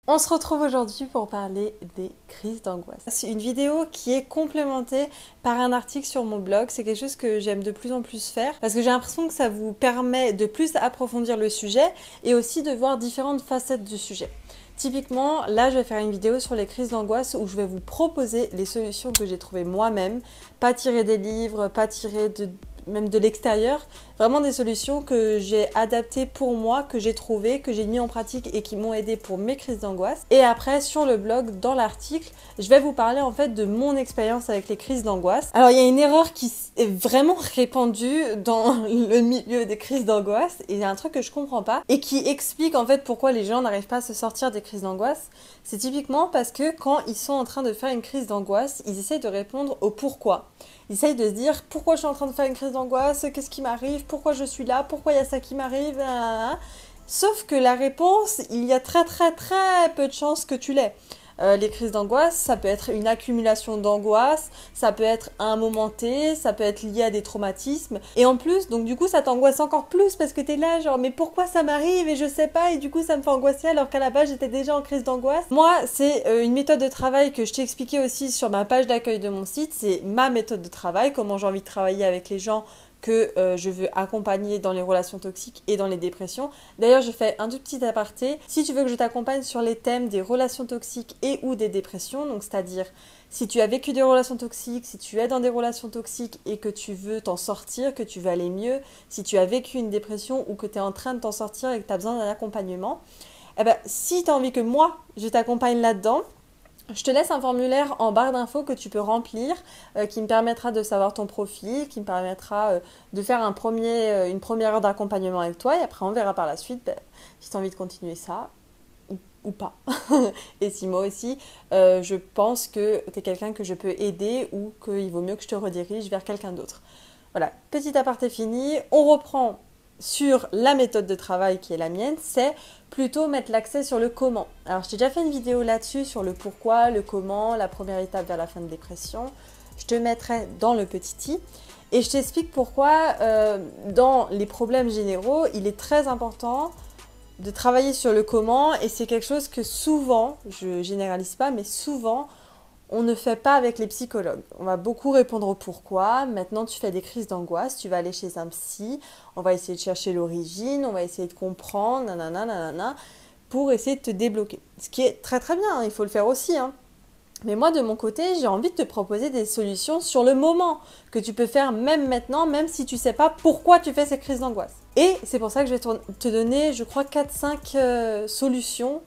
On se retrouve aujourd'hui pour parler des crises d'angoisse. C'est une vidéo qui est complémentée par un article sur mon blog. C'est quelque chose que j'aime de plus en plus faire parce que j'ai l'impression que ça vous permet de plus approfondir le sujet et aussi de voir différentes facettes du sujet. Typiquement, là, je vais faire une vidéo sur les crises d'angoisse où je vais vous proposer les solutions que j'ai trouvées moi-même, pas tirées des livres, pas tirées même de l'extérieur, vraiment des solutions que j'ai adaptées pour moi, que j'ai trouvées, que j'ai mis en pratique et qui m'ont aidé pour mes crises d'angoisse. Et après, sur le blog, dans l'article, je vais vous parler en fait de mon expérience avec les crises d'angoisse. Alors, il y a une erreur qui est vraiment répandue dans le milieu des crises d'angoisse et il y a un truc que je comprends pas et qui explique en fait pourquoi les gens n'arrivent pas à se sortir des crises d'angoisse. C'est typiquement parce que quand ils sont en train de faire une crise d'angoisse, ils essayent de répondre au pourquoi. Ils essayent de se dire pourquoi je suis en train de faire une crise d'angoisse, qu'est-ce qui m'arrive, pourquoi je suis là, pourquoi il y a ça qui m'arrive. Sauf que la réponse, il y a très peu de chances que tu l'aies. Les crises d'angoisse, ça peut être une accumulation d'angoisse, ça peut être un moment T, ça peut être lié à des traumatismes. Et en plus, donc du coup, ça t'angoisse encore plus parce que t'es là genre mais pourquoi ça m'arrive et je sais pas et du coup ça me fait angoisser alors qu'à la base j'étais déjà en crise d'angoisse. Moi, c'est une méthode de travail que je t'ai expliqué aussi sur ma page d'accueil de mon site, c'est ma méthode de travail, comment j'ai envie de travailler avec les gens que je veux accompagner dans les relations toxiques et dans les dépressions. D'ailleurs, je fais un tout petit aparté. Si tu veux que je t'accompagne sur les thèmes des relations toxiques et ou des dépressions, donc c'est-à-dire si tu as vécu des relations toxiques, si tu es dans des relations toxiques et que tu veux t'en sortir, que tu veux aller mieux, si tu as vécu une dépression ou que tu es en train de t'en sortir et que tu as besoin d'un accompagnement, eh ben, si tu as envie que moi, je t'accompagne là-dedans, je te laisse un formulaire en barre d'infos que tu peux remplir qui me permettra de savoir ton profil, qui me permettra de faire une première heure d'accompagnement avec toi et après on verra par la suite si tu as envie de continuer ça ou pas. Et si moi aussi, je pense que tu es quelqu'un que je peux aider ou qu'il vaut mieux que je te redirige vers quelqu'un d'autre. Voilà, petit aparté fini, on reprend sur la méthode de travail qui est la mienne, c'est plutôt mettre l'accent sur le comment. Alors, je t'ai déjà fait une vidéo là-dessus sur le pourquoi, le comment, la première étape vers la fin de dépression. Je te mettrai dans le petit i et je t'explique pourquoi dans les problèmes généraux, il est très important de travailler sur le comment et c'est quelque chose que souvent, je généralise pas, mais souvent, on ne fait pas avec les psychologues. On va beaucoup répondre au pourquoi. Maintenant, tu fais des crises d'angoisse, tu vas aller chez un psy, on va essayer de chercher l'origine, on va essayer de comprendre, nanana, pour essayer de te débloquer. Ce qui est très bien, hein, il faut le faire aussi. Hein. Mais moi, de mon côté, j'ai envie de te proposer des solutions sur le moment, que tu peux faire même maintenant, même si tu ne sais pas pourquoi tu fais ces crises d'angoisse. Et c'est pour ça que je vais te donner, je crois, 4-5 solutions,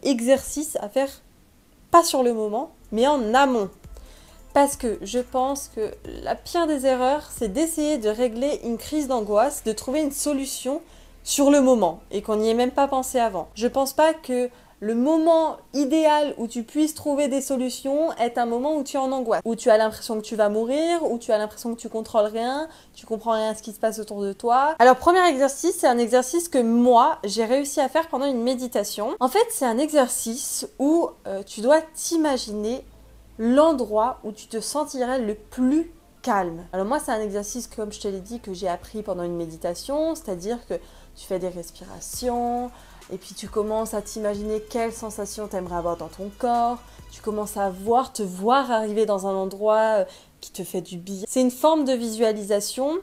exercices à faire, pas sur le moment, mais en amont. Parce que je pense que la pire des erreurs, c'est d'essayer de régler une crise d'angoisse, de trouver une solution sur le moment et qu'on n'y ait même pas pensé avant. Je pense pas que le moment idéal où tu puisses trouver des solutions est un moment où tu es en angoisse, où tu as l'impression que tu vas mourir, où tu as l'impression que tu contrôles rien, tu comprends rien à ce qui se passe autour de toi. Alors, premier exercice, c'est un exercice que moi, j'ai réussi à faire pendant une méditation. En fait, c'est un exercice où tu dois t'imaginer l'endroit où tu te sentirais le plus calme. Alors moi, c'est un exercice, comme je te l'ai dit, que j'ai appris pendant une méditation, c'est-à-dire que tu fais des respirations, et puis tu commences à t'imaginer quelles sensations tu aimerais avoir dans ton corps, tu commences à te voir arriver dans un endroit qui te fait du bien. C'est une forme de visualisation,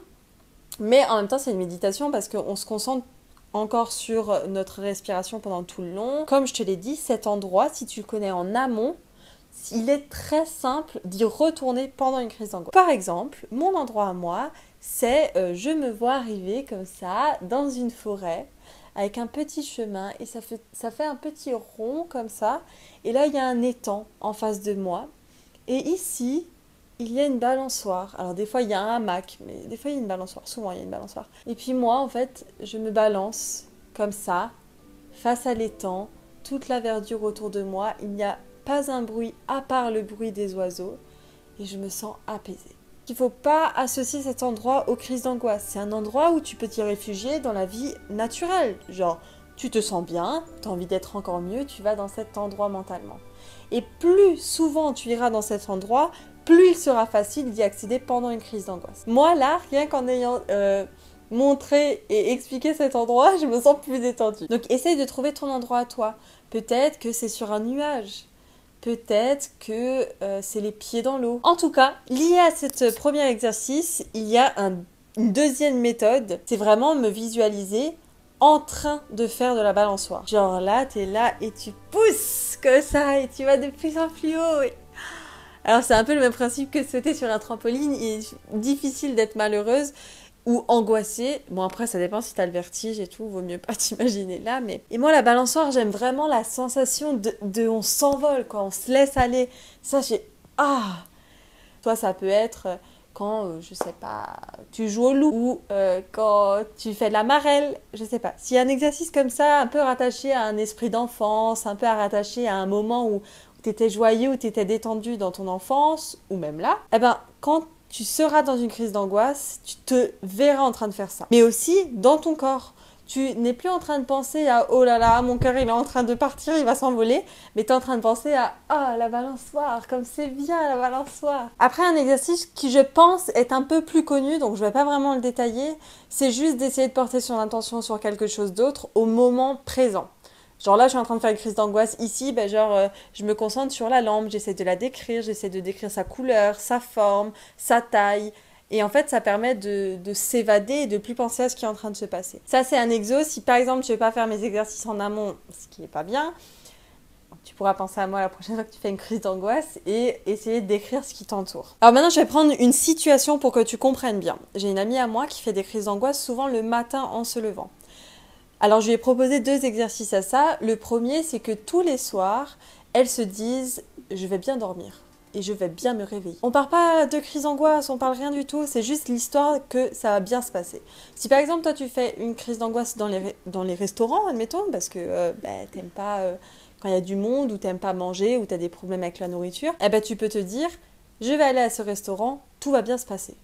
mais en même temps, c'est une méditation parce qu'on se concentre encore sur notre respiration pendant tout le long. Comme je te l'ai dit, cet endroit, si tu le connais en amont, il est très simple d'y retourner pendant une crise d'angoisse. Par exemple, mon endroit à moi, c'est je me vois arriver comme ça dans une forêt avec un petit chemin et ça fait un petit rond comme ça. Et là, il y a un étang en face de moi. Et ici, il y a une balançoire. Alors des fois, il y a un hamac, mais des fois, il y a une balançoire. Souvent, il y a une balançoire. Et puis moi, en fait, je me balance comme ça, face à l'étang, toute la verdure autour de moi. Il n'y a pas un bruit à part le bruit des oiseaux et je me sens apaisée. Il ne faut pas associer cet endroit aux crises d'angoisse. C'est un endroit où tu peux t'y réfugier dans la vie naturelle. Genre, tu te sens bien, tu as envie d'être encore mieux, tu vas dans cet endroit mentalement. Et plus souvent tu iras dans cet endroit, plus il sera facile d'y accéder pendant une crise d'angoisse. Moi là, rien qu'en ayant montrer et expliquer cet endroit, je me sens plus détendue. Donc essaye de trouver ton endroit à toi. Peut-être que c'est sur un nuage. Peut-être que c'est les pieds dans l'eau. En tout cas, lié à ce premier exercice, il y a une deuxième méthode. C'est vraiment me visualiser en train de faire de la balançoire. Genre là, t'es là et tu pousses comme ça et tu vas de plus en plus haut. Alors c'est un peu le même principe que sauter sur un trampoline. Il est difficile d'être malheureuse ou angoissée. Bon après ça dépend si t'as le vertige et tout, vaut mieux pas t'imaginer là. Mais... Et moi la balançoire, j'aime vraiment la sensation de on s'envole, quoi, on se laisse aller. Ça j'ai... Ah. Toi ça peut être quand, je sais pas, tu joues au loup ou quand tu fais de la marelle, je sais pas. S'il y a un exercice comme ça, un peu rattaché à un esprit d'enfance, un peu rattaché à un moment où t'étais joyeux, où t'étais détendu dans ton enfance, ou même là, eh ben quand tu seras dans une crise d'angoisse, tu te verras en train de faire ça. Mais aussi dans ton corps. Tu n'es plus en train de penser à « oh là là, mon cœur il est en train de partir, il va s'envoler », mais tu es en train de penser à « ah, la balançoire, comme c'est bien la balançoire ». Après, un exercice qui, je pense, est un peu plus connu, donc je ne vais pas vraiment le détailler, c'est juste d'essayer de porter son attention sur quelque chose d'autre au moment présent. Genre là, je suis en train de faire une crise d'angoisse ici, ben je me concentre sur la lampe, j'essaie de la décrire, j'essaie de décrire sa couleur, sa forme, sa taille. Et en fait, ça permet de s'évader et de plus penser à ce qui est en train de se passer. Ça, c'est un exo. Si par exemple, je ne vais pas faire mes exercices en amont, ce qui n'est pas bien, tu pourras penser à moi la prochaine fois que tu fais une crise d'angoisse et essayer de décrire ce qui t'entoure. Alors maintenant, je vais prendre une situation pour que tu comprennes bien. J'ai une amie à moi qui fait des crises d'angoisse souvent le matin en se levant. Alors, je lui ai proposé 2 exercices à ça. Le premier, c'est que tous les soirs, elles se disent « je vais bien dormir ». Et je vais bien me réveiller. On parle pas de crise d'angoisse, on parle rien du tout, c'est juste l'histoire que ça va bien se passer. Si par exemple toi tu fais une crise d'angoisse dans les restaurants, admettons, parce que t'aimes pas quand il y a du monde, ou t'aimes pas manger, ou t'as des problèmes avec la nourriture, eh ben tu peux te dire, je vais aller à ce restaurant, tout va bien se passer.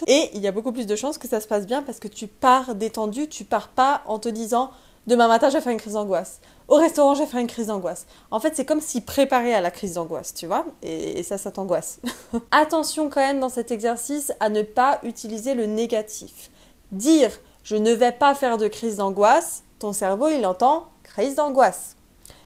Et il y a beaucoup plus de chances que ça se passe bien parce que tu pars détendu, tu pars pas en te disant, demain matin je vais faire une crise d'angoisse. Au restaurant, je vais faire une crise d'angoisse. En fait, c'est comme s'y préparait à la crise d'angoisse, tu vois, et ça t'angoisse. Attention quand même dans cet exercice à ne pas utiliser le négatif. Dire « je ne vais pas faire de crise d'angoisse », ton cerveau, il entend « crise d'angoisse ».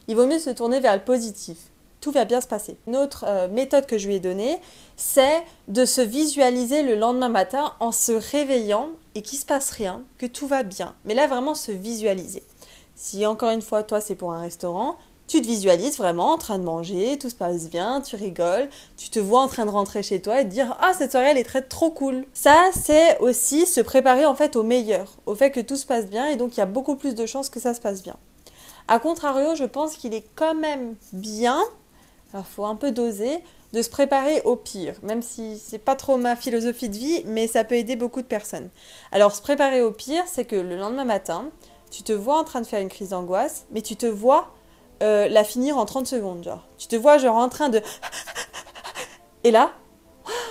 Il vaut mieux se tourner vers le positif. Tout va bien se passer. Une autre méthode que je lui ai donnée, c'est de se visualiser le lendemain matin en se réveillant et qu'il ne se passe rien, que tout va bien. Mais là, vraiment se visualiser. Si encore une fois, toi, c'est pour un restaurant, tu te visualises vraiment en train de manger, tout se passe bien, tu rigoles, tu te vois en train de rentrer chez toi et te dire « ah, cette soirée, elle est trop cool ». Ça, c'est aussi se préparer en fait au meilleur, au fait que tout se passe bien et donc il y a beaucoup plus de chances que ça se passe bien. A contrario, je pense qu'il est quand même bien, alors il faut un peu doser, de se préparer au pire, même si c'est pas trop ma philosophie de vie, mais ça peut aider beaucoup de personnes. Alors, se préparer au pire, c'est que le lendemain matin, tu te vois en train de faire une crise d'angoisse, mais tu te vois la finir en 30 secondes, genre. Tu te vois genre en train de... Et là,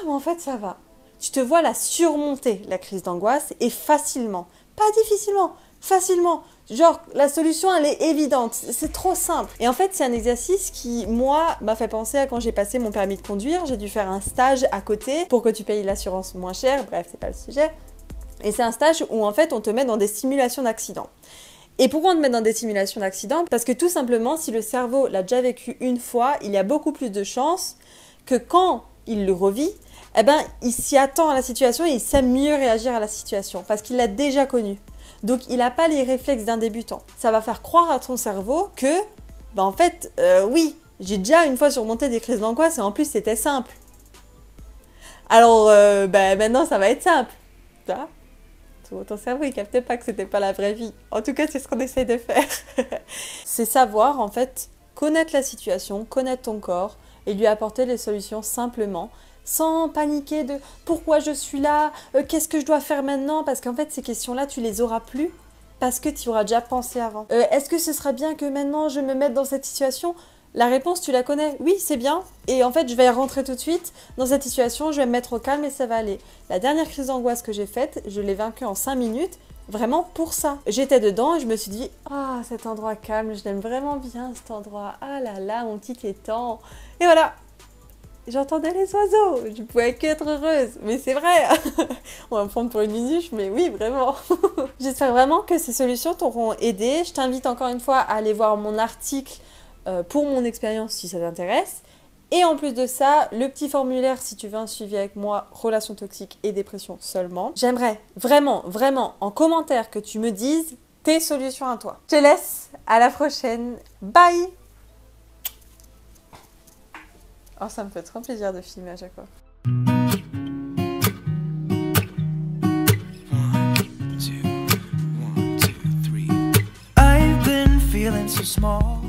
en fait, ça va. Tu te vois la surmonter, la crise d'angoisse, et facilement. Pas difficilement, facilement. Genre, la solution, elle est évidente. C'est trop simple. Et en fait, c'est un exercice qui, moi, m'a fait penser à quand j'ai passé mon permis de conduire. J'ai dû faire un stage à côté pour que tu payes l'assurance moins cher. Bref, c'est pas le sujet. Et c'est un stage où, en fait, on te met dans des simulations d'accidents. Et pourquoi on te met dans des simulations d'accidents? Parce que tout simplement, si le cerveau l'a déjà vécu une fois, il y a beaucoup plus de chances que quand il le revit, eh ben, il s'y attend à la situation et il sait mieux réagir à la situation parce qu'il l'a déjà connu. Donc, il n'a pas les réflexes d'un débutant. Ça va faire croire à ton cerveau que, en fait, oui, j'ai déjà une fois surmonté des crises d'angoisse et en plus, c'était simple. Alors, maintenant, ça va être simple. Tu vois ? Ton cerveau, il captait pas que c'était pas la vraie vie. En tout cas, c'est ce qu'on essaye de faire. C'est savoir, en fait, connaître la situation, connaître ton corps et lui apporter les solutions simplement, sans paniquer de pourquoi je suis là, qu'est-ce que je dois faire maintenant, parce qu'en fait, ces questions-là, tu les auras plus parce que tu auras déjà pensé avant. Est-ce que ce serait bien que maintenant je me mette dans cette situation ? La réponse, tu la connais. Oui, c'est bien. Et en fait, je vais rentrer tout de suite dans cette situation, je vais me mettre au calme et ça va aller. La dernière crise d'angoisse que j'ai faite, je l'ai vaincue en 5 minutes, vraiment pour ça. J'étais dedans et je me suis dit, ah, cet endroit calme, je l'aime vraiment bien cet endroit. Ah là là, mon petit étang. Et voilà. j'entendais les oiseaux, je pouvais que être heureuse, mais c'est vrai. On va me prendre pour une minuche, mais oui, vraiment. J'espère vraiment que ces solutions t'auront aidé. Je t'invite encore une fois à aller voir mon article pour mon expérience si ça t'intéresse. Et en plus de ça, le petit formulaire si tu veux un suivi avec moi, relations toxiques et dépression seulement. J'aimerais vraiment, vraiment en commentaire que tu me dises tes solutions à toi. Je te laisse, à la prochaine, bye! Oh, ça me fait trop plaisir de filmer à chaque fois. 1, 2, 1, 2, 3. I've been feeling so small.